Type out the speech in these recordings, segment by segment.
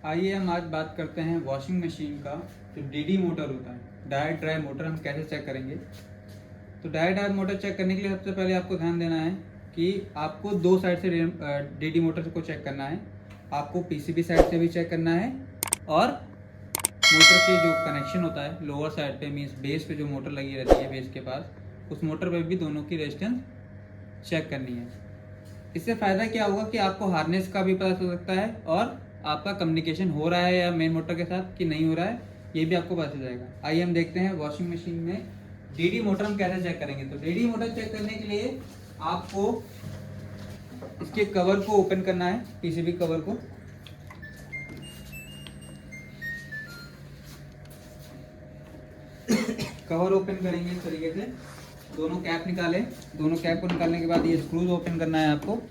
आइए हम आज बात करते हैं वॉशिंग मशीन का जो डीडी मोटर होता है, डायरेक्ट ड्राई मोटर, हम कैसे चेक करेंगे। तो डायरेक्ट ड्राई मोटर चेक करने के लिए सबसे पहले आपको ध्यान देना है कि आपको दो साइड से डीडी मोटर को चेक करना है। आपको पीसीबी साइड से भी चेक करना है और मोटर के जो कनेक्शन होता है लोअर साइड पे, मीन्स बेस पे जो मोटर लगी रहती है बेस के पास, उस मोटर पे भी दोनों की रेजिस्टेंस चेक करनी है। इससे फ़ायदा क्या होगा कि आपको हार्नेस का भी पता चल सकता है और आपका कम्युनिकेशन हो रहा है या मेन मोटर के साथ कि नहीं हो रहा है, ये भी आपको पता चल जाएगा। आइए हम देखते हैं वॉशिंग मशीन में डीडी मोटर हम कैसे चेक करेंगे। तो डीडी मोटर चेक करने के लिए आपको इसके कवर को ओपन करना है, पीसीबी कवर को। कवर ओपन करेंगे इस तरीके से, दोनों कैप निकालें। दोनों कैप को निकालने के बाद ये स्क्रूज ओपन करना है आपको।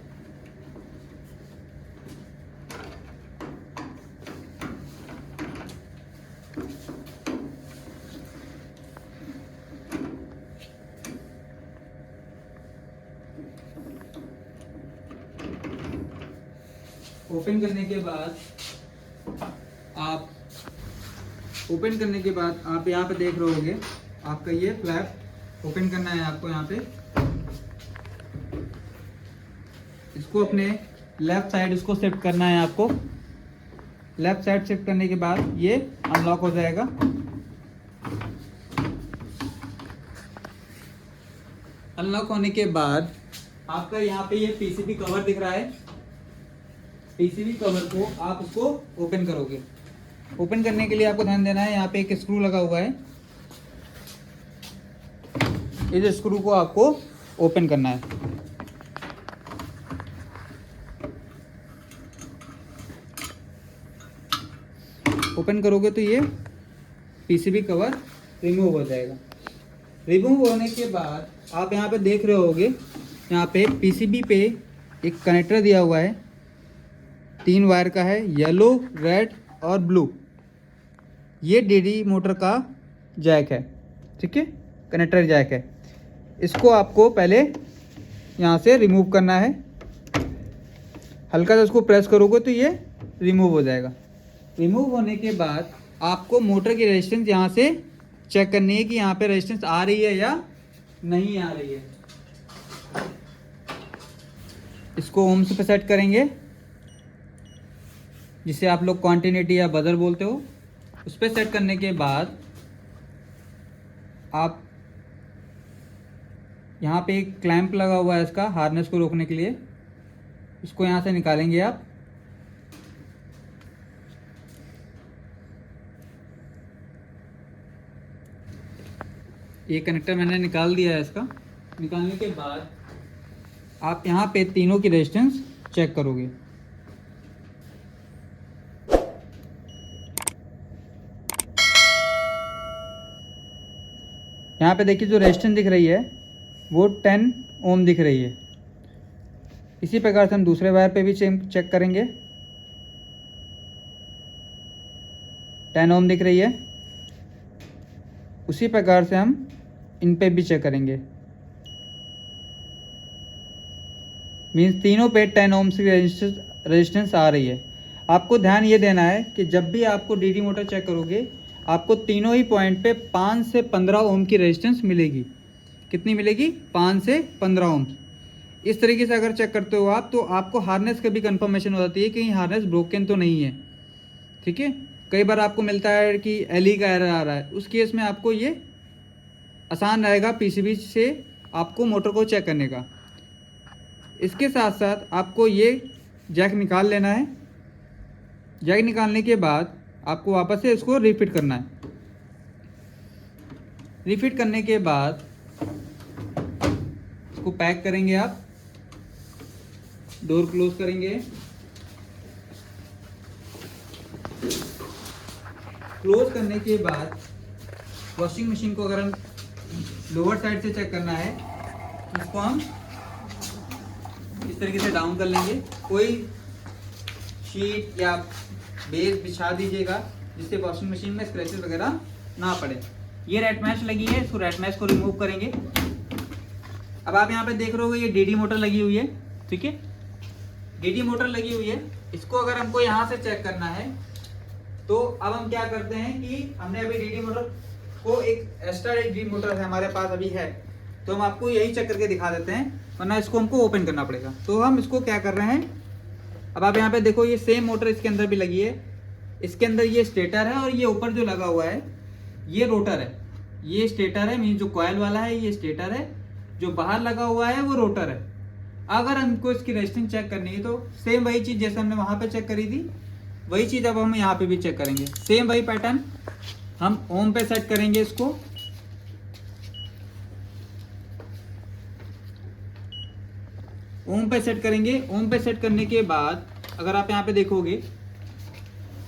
ओपन करने के बाद आप यहाँ पे देख रहे होगे, आपका ये फ्लैप ओपन करना है आपको। यहाँ पे इसको अपने लेफ्ट साइड इसको शिफ्ट करना है आपको। लेफ्ट साइड शिफ्ट करने के बाद ये अनलॉक हो जाएगा। अनलॉक होने के बाद आपका यहाँ पे ये पीसीबी कवर दिख रहा है। पीसीबी कवर को आप उसको ओपन करोगे। ओपन करने के लिए आपको ध्यान देना है, यहाँ पे एक स्क्रू लगा हुआ है, इस स्क्रू को आपको ओपन करना है। ओपन करोगे तो ये पीसीबी कवर रिमूव हो जाएगा। रिमूव होने के बाद आप यहाँ पे देख रहे होगे, यहाँ पे पीसीबी पे एक कनेक्टर दिया हुआ है, 3 वायर का है, येलो, रेड और ब्लू। ये डीडी मोटर का जैक है, ठीक है, कनेक्टर जैक है। इसको आपको पहले यहाँ से रिमूव करना है। हल्का सा इसको प्रेस करोगे तो ये रिमूव हो जाएगा। रिमूव होने के बाद आपको मोटर की रेजिस्टेंस यहाँ से चेक करनी है कि यहाँ पे रेजिस्टेंस आ रही है या नहीं आ रही है। इसको ओम्स पे सेट करेंगे, जिसे आप लोग क्वांटिटी या बजर बोलते हो। उस पर सेट करने के बाद आप यहाँ पे एक क्लैंप लगा हुआ है इसका हार्नेस को रोकने के लिए, इसको यहाँ से निकालेंगे आप। ये कनेक्टर मैंने निकाल दिया है इसका। निकालने के बाद आप यहाँ पे तीनों की रेजिस्टेंस चेक करोगे। यहाँ पे देखिए जो रेजिस्टेंस दिख रही है वो 10 ओम दिख रही है। इसी प्रकार से हम दूसरे वायर पे भी चेक करेंगे, 10 ओम दिख रही है। उसी प्रकार से हम इन पे भी चेक करेंगे, मीन्स तीनों पे 10 ओम की रेजिस्टेंस आ रही है। आपको ध्यान ये देना है कि जब भी आपको डीडी मोटर चेक करोगे, आपको तीनों ही पॉइंट पे 5 से 15 ओम की रेजिस्टेंस मिलेगी। कितनी मिलेगी? 5 से 15 ओम। इस तरीके से अगर चेक करते हो आप, तो आपको हार्नेस का भी कंफर्मेशन हो जाती है कि हार्नेस ब्रोकन तो नहीं है, ठीक है। कई बार आपको मिलता है कि एलई का एरर आ रहा है, उस केस में आपको ये आसान रहेगा पीसीबी से आपको मोटर को चेक करने का। इसके साथ साथ आपको ये जैक निकाल लेना है। जैक निकालने के बाद आपको वापस से इसको रिफिट करना है। रिफिट करने के बाद इसको पैक करेंगे आप, डोर क्लोज करेंगे। क्लोज करने के बाद वॉशिंग मशीन को अगर हम लोअर साइड से चेक करना है, इसको हम इस तरीके से डाउन कर लेंगे। कोई शीट या बेस बिछा दीजिएगा जिससे वॉशिंग मशीन में स्क्रैचेस वगैरह ना पड़े। ये रेड मैच लगी है, इसको रेड मैच को रिमूव करेंगे। अब आप यहाँ पे देख रहे हो ये डीडी मोटर लगी हुई है, ठीक है। डीडी मोटर लगी हुई है, इसको अगर हमको यहाँ से चेक करना है तो अब हम क्या करते हैं कि हमने अभी डीडी मोटर को एक एक्स्ट्रा डीडी मोटर है हमारे पास अभी है, तो हम आपको यही चेक करके दिखा देते हैं, वरना इसको हमको ओपन करना पड़ेगा। तो हम इसको क्या कर रहे हैं, अब आप यहाँ पे देखो ये सेम मोटर इसके अंदर भी लगी है, इसके अंदर ये स्टेटर है और ये ऊपर जो लगा हुआ है ये रोटर है। ये स्टेटर है, मीन जो कॉयल वाला है ये स्टेटर है, जो बाहर लगा हुआ है वो रोटर है। अगर हमको इसकी रेजिस्टेंस चेक करनी है तो सेम वही चीज़ जैसे हमने वहाँ पे चेक करी थी, वही चीज़ अब हम यहाँ पे भी चेक करेंगे। सेम वही पैटर्न, हम ओम पे सेट करेंगे इसको। ओम पे सेट करेंगे। ओम पे सेट करने के बाद अगर आप यहाँ पे देखोगे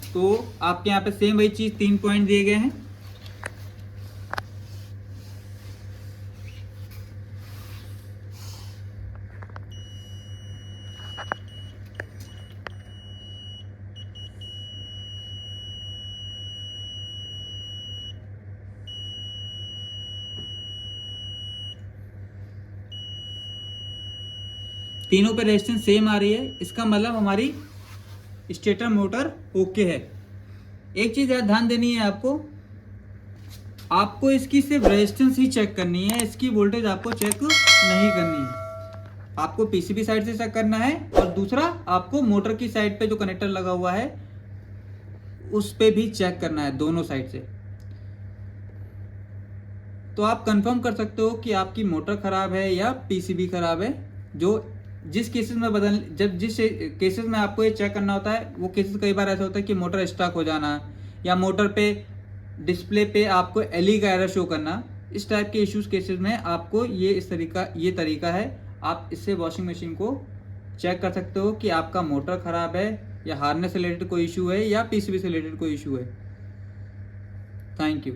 तो आपके यहाँ पे सेम वही चीज़ 3 पॉइंट दिए गए हैं। तीनों पे रेजिस्टेंस सेम आ रही है, इसका मतलब हमारी स्टेटर मोटर ओके है। एक चीज़ ध्यान देनी है आपको इसकी सिर्फ रेजिस्टेंस ही चेक करनी है, इसकी वोल्टेज आपको चेक नहीं करनी है। आपको पीसीबी साइड से चेक करना है और दूसरा आपको मोटर की साइड पे जो कनेक्टर लगा हुआ है उस पे भी चेक करना है, दोनों साइड से। तो आप कंफर्म कर सकते हो कि आपकी मोटर खराब है या पीसीबी खराब है। जिस केसेस में जिस केसेस में आपको ये चेक करना होता है वो केसेस कई बार ऐसा होता है कि मोटर स्टक हो जाना या मोटर पे डिस्प्ले पे आपको एलई का एरर शो करना, इस टाइप के इश्यूज केसेस में आपको ये तरीका है। आप इससे वॉशिंग मशीन को चेक कर सकते हो कि आपका मोटर खराब है या हार्नेस से रिलेटेड कोई इशू है या पीसीबी से रिलेटेड कोई इशू है। Thank you.